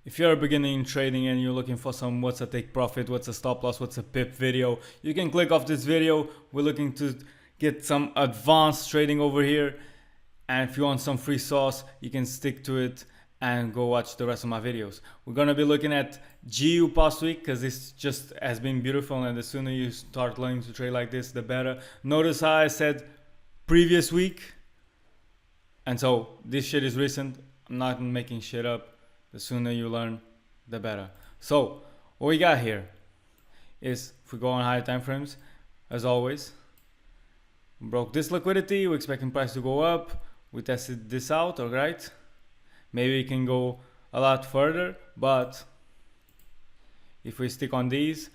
if you're beginning trading and you're looking for some what's a take profit, what's a stop loss, what's a pip video, you can click off this video. We're looking to get some advanced trading over here. And if you want some free sauce, you can stick to it and go watch the rest of my videos. We're gonna be looking at GU past week because this just has been beautiful, and the sooner you start learning to trade like this, the better. Notice how I said previous week, and so this shit is recent. I'm not making shit up. The sooner you learn, the better. So what we got here is, if we go on higher time frames, as always, broke this liquidity. We're expecting price to go up. We tested this out, all right? Maybe we can go a lot further, but if we stick on these,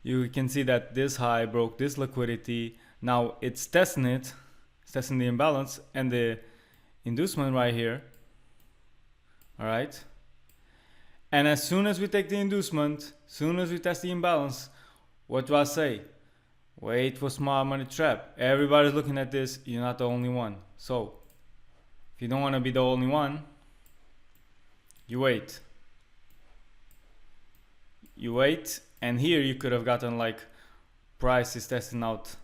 you can see that this high broke this liquidity. Now it's testing it, it's testing the imbalance and the inducement right here, all right? And as soon as we take the inducement, as soon as we test the imbalance, what do I say? Wait for smart money trap. Everybody's looking at this, you're not the only one. So if you don't want to be the only one, you wait. You wait, and here you could have gotten like price is testing out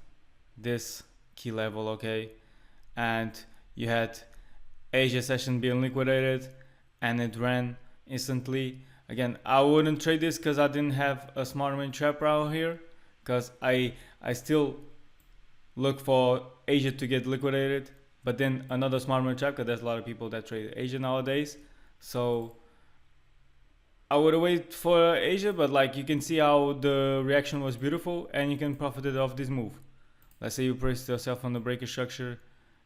this key level, okay? And you had Asia session being liquidated and it ran instantly. Again, I wouldn't trade this because I didn't have a smart money trap out here, because I still look for Asia to get liquidated, but then another smart money trap, because there's a lot of people that trade Asia nowadays. So I would wait for Asia, but like you can see how the reaction was beautiful, and you can profit off this move. Let's say you place yourself on the breaker structure,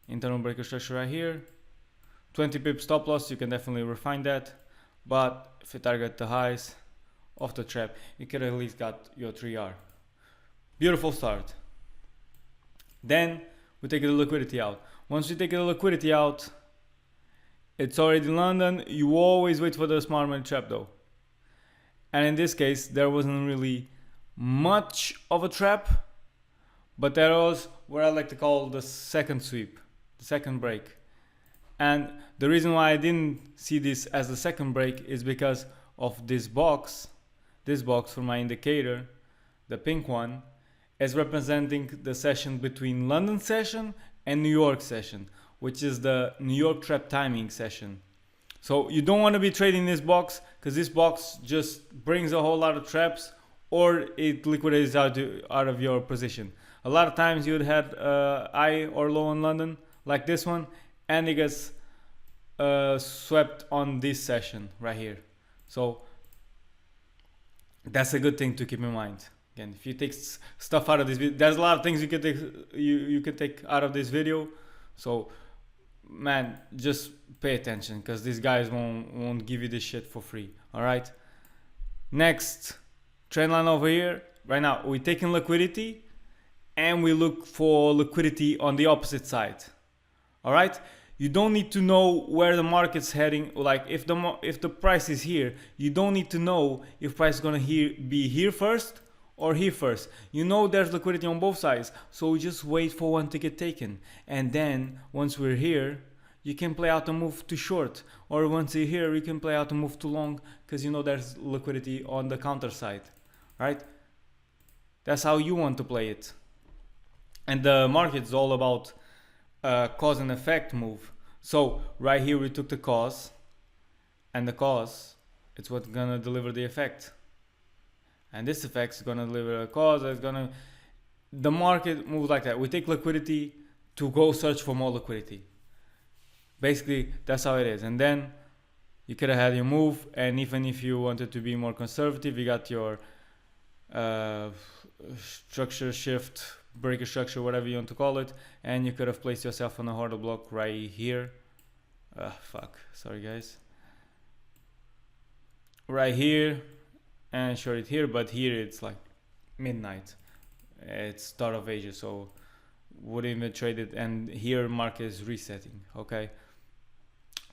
internal breaker structure right here, 20 pip stop loss. You can definitely refine that, but if you target the highs of the trap, you could at least got your 3R. Beautiful start. Then we take the liquidity out. Once we take the liquidity out, it's already in London. You always wait for the smart money trap though. And in this case, there wasn't really much of a trap, but there was what I like to call the second sweep, the second break. And the reason why I didn't see this as the second break is because of this box for my indicator, the pink one, is representing the session between London session and New York session, which is the New York trap timing session. So you don't want to be trading this box, because this box just brings a whole lot of traps, or it liquidates out of your position. A lot of times you would have high or low in London like this one, and it gets swept on this session right here. So that's a good thing to keep in mind. Again, if you take stuff out of this video, there's a lot of things you can take you can take out of this video. So man, just pay attention, because these guys won't give you this shit for free. All right, next trend line over here. Right now we're taking liquidity, and we look for liquidity on the opposite side. All right, you don't need to know where the market's heading. Like if the price is here, you don't need to know if price is gonna be here first or here first. You know there's liquidity on both sides, so just wait for one to get taken, and then once we're here, you can play out a move to short, or once you're here, you can play out a move to long, because you know there's liquidity on the counter side, right? That's how you want to play it. And the market is all about cause and effect move. So right here we took the cause, and the cause, it's what's gonna deliver the effect. And this effect is gonna deliver a cause. The market moves like that. We take liquidity to go search for more liquidity. Basically, that's how it is. And then you could have had your move, and even if you wanted to be more conservative, you got your structure shift, breaker structure, whatever you want to call it, and you could have placed yourself on a order block right here. Sorry guys. Right here, and short it here, but here it's like midnight. It's start of Asia, so wouldn't even trade it, and here market is resetting, okay?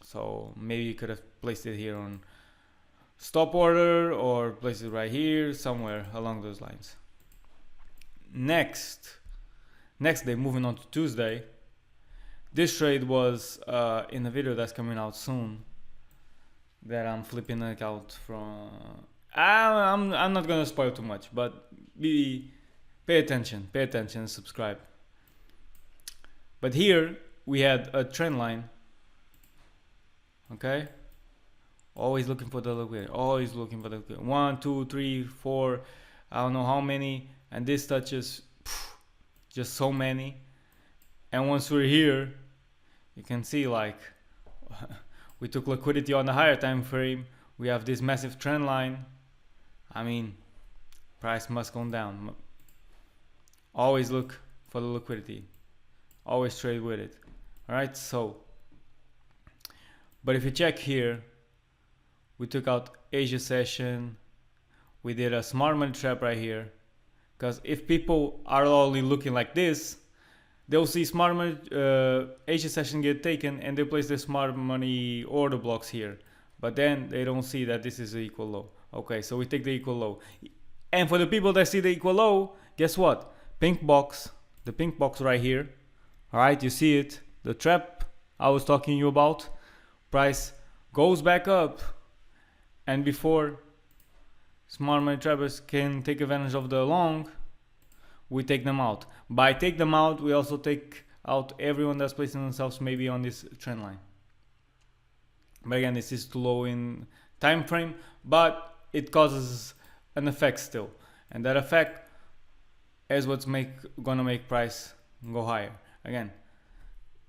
So maybe you could have placed it here on stop order, or place it right here, somewhere along those lines. Next day, moving on to Tuesday, this trade was in a video that's coming out soon. that I'm flipping it out from. I'm not gonna spoil too much, but pay attention, subscribe. But here we had a trend line. Okay, always looking for the liquidity. Always looking for the liquidity. 1, 2, 3, 4. I don't know how many, and this touches just so many. And once we're here, you can see like we took liquidity on the higher time frame. We have this massive trend line. I mean, price must go down. Always look for the liquidity. Always trade with it. Alright, so but if you check here, we took out Asia session. We did a smart money trap right here. Because if people are only looking like this, they'll see smart money Asia session get taken and they place the smart money order blocks here. But then they don't see that this is the equal low. Okay, so we take the equal low. And for the people that see the equal low, guess what? Pink box, the pink box right here. Alright, you see it. The trap I was talking to you about. Price goes back up. And before smart money trappers can take advantage of the long, we take them out. By take them out, we also take out everyone that's placing themselves maybe on this trend line. But again, this is too low in time frame, but it causes an effect still. And that effect is what's gonna make price go higher. Again,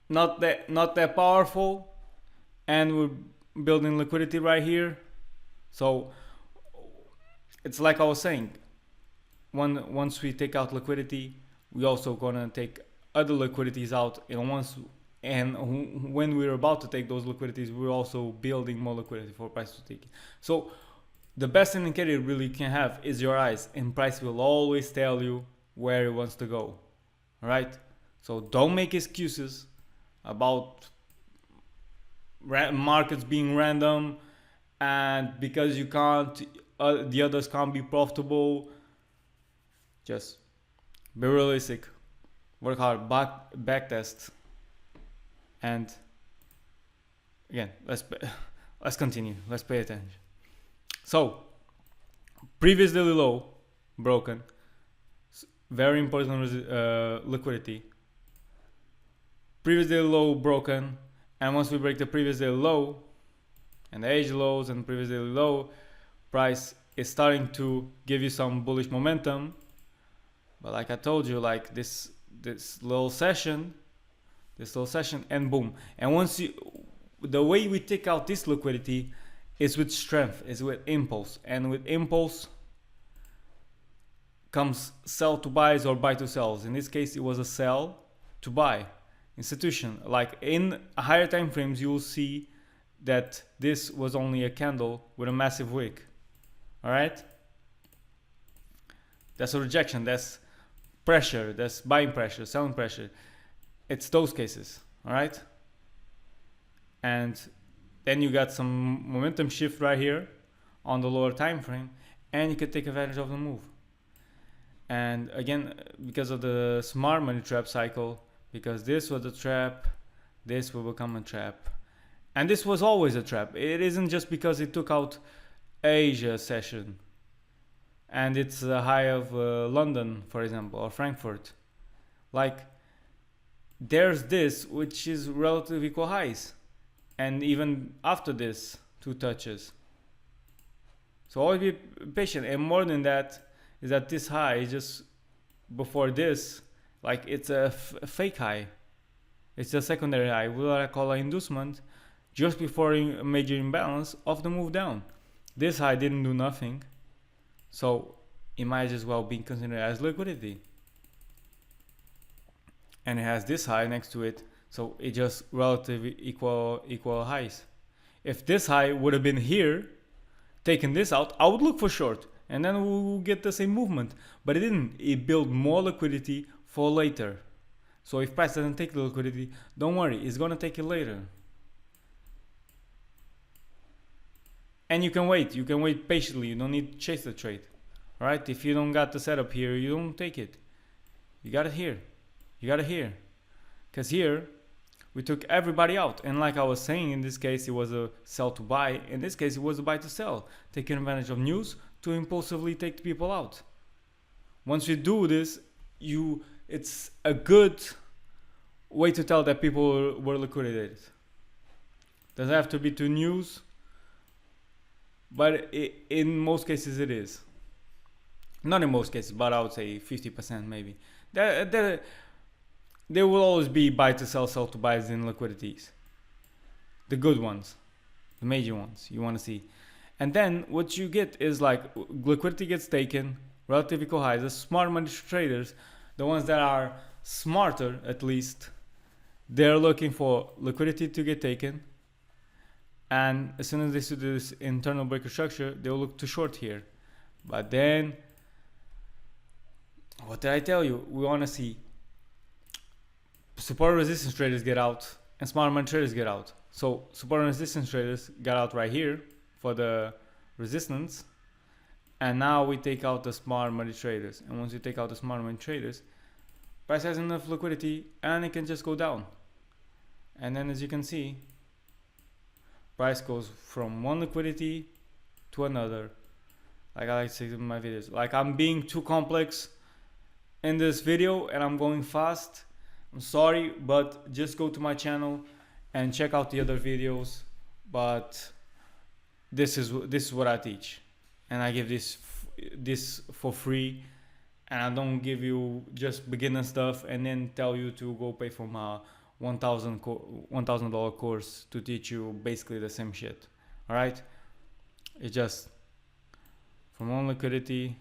not that powerful, and we're building liquidity right here. So it's like I was saying, once we take out liquidity, we also gonna take other liquidities out, and when we're about to take those liquidities, we're also building more liquidity for price to take it. So the best indicator you really can have is your eyes, and price will always tell you where it wants to go. All right, so don't make excuses about markets being random, and because you can't, the others can't be profitable. Just be realistic, work hard, back test, and again, let's continue. Let's pay attention. So, previous daily low broken, very important liquidity. Previous daily low broken, and once we break the previous daily low and the Asia lows and previous daily low, price is starting to give you some bullish momentum. But like I told you, like this little session, and boom. And the way we take out this liquidity is with strength, is with impulse. And with impulse comes sell to buys or buy to sells. In this case, it was a sell to buy institution. Like in higher time frames, you will see that this was only a candle with a massive wick. All right, that's a rejection. That's pressure. That's buying pressure, selling pressure. It's those cases. All right, and then you got some momentum shift right here on the lower time frame, and you can take advantage of the move. And again, because of the smart money trap cycle, because this was a trap, this will become a trap, and this was always a trap. It isn't just because it took out Asia session and it's a high of London, for example, or Frankfurt. Like there's this, which is relative equal highs, and even after this, 2 touches. So always be patient. And more than that is that this high is just before this, like it's a fake high. It's a secondary high, what I call an inducement, just before a major imbalance of the move down. This high didn't do nothing, so it might as well be considered as liquidity. And it has this high next to it, so it just relatively equal highs. If this high would have been here, taking this out, I would look for short, and then we will get the same movement. But it didn't. It built more liquidity for later. So if price doesn't take the liquidity, don't worry, it's gonna take it later. And you can wait patiently. You don't need to chase the trade. Alright, if you don't got the setup here, you don't take it. You got it here. Because here, We took everybody out. And like I was saying, in this case, it was a sell to buy. In this case, it was a buy to sell. Taking advantage of news to impulsively take people out. Once you do this, it's a good way to tell that people were liquidated. Doesn't have to be to news, but in most cases it is. Not in most cases, but I would say 50% maybe. There will always be buy to sell, sell to buys in liquidities. The good ones, the major ones you want to see. And then what you get is like liquidity gets taken, relative equal highs. The smart money traders, the ones that are smarter at least, they're looking for liquidity to get taken. And as soon as they see this internal breaker structure, they'll look to short here. But then, what did I tell you? We want to see support and resistance traders get out and smart money traders get out. So support and resistance traders got out right here for the resistance. And now we take out the smart money traders. And once you take out the smart money traders, price has enough liquidity and it can just go down. And then as you can see, price goes from one liquidity to another. Like I like to say in my videos, like I'm being too complex in this video and I'm going fast. I'm sorry, but just go to my channel and check out the other videos. But this is what I teach, and I give this for free. And I don't give you just beginner stuff and then tell you to go pay for my $1,000 course to teach you basically the same shit. All right, it's just from one liquidity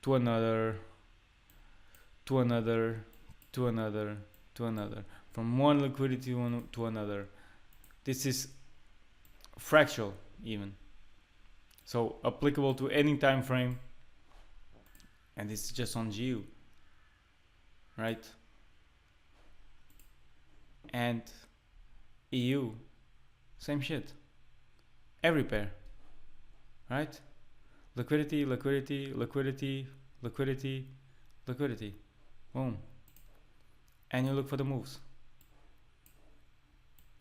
to another, to another, to another, to another, from one liquidity to another. This is fractal even, so applicable to any time frame, and this is just on GU, right? And EU, same shit, every pair, right? Liquidity, liquidity, liquidity, liquidity, liquidity, boom. And you look for the moves.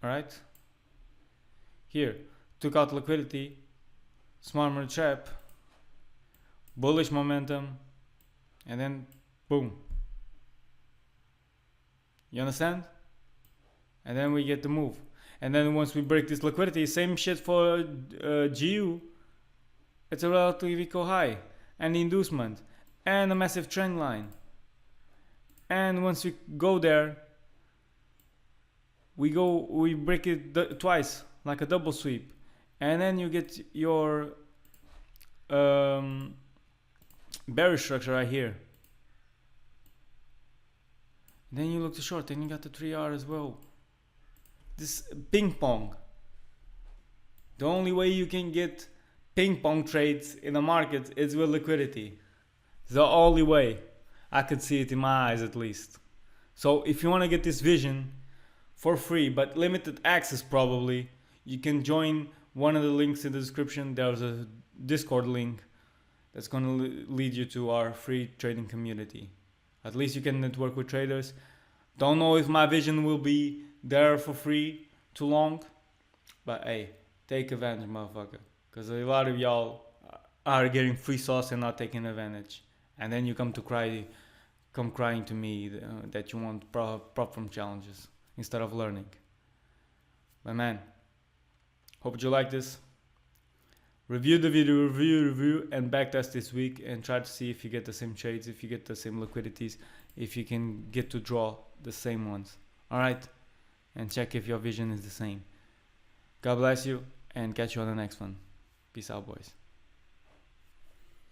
All right, here took out liquidity, smart money trap, bullish momentum, and then boom. You understand? And then we get the move. And then once we break this liquidity, same shit for GU. It's a relative equal high and inducement and a massive trend line. And once we go there, we break it twice, like a double sweep. And then you get your bearish structure right here. Then you look to short and you got the 3R as well. This ping pong. The only way you can get ping pong trades in the market is with liquidity. It's the only way. I could see it in my eyes at least. So if you want to get this vision for free but limited access probably, you can join one of the links in the description. There's a Discord link that's going to lead you to our free trading community. At least you can network with traders. Don't know if my vision will be there for free too long, but hey, take advantage, motherfucker, because a lot of y'all are getting free sauce and not taking advantage, and then you come crying to me that you want prop from challenges instead of learning. But man, hope you like this. Review the video, review, and backtest this week and try to see if you get the same trades, if you get the same liquidities, if you can get to draw the same ones. Alright? And check if your vision is the same. God bless you and catch you on the next one. Peace out, boys.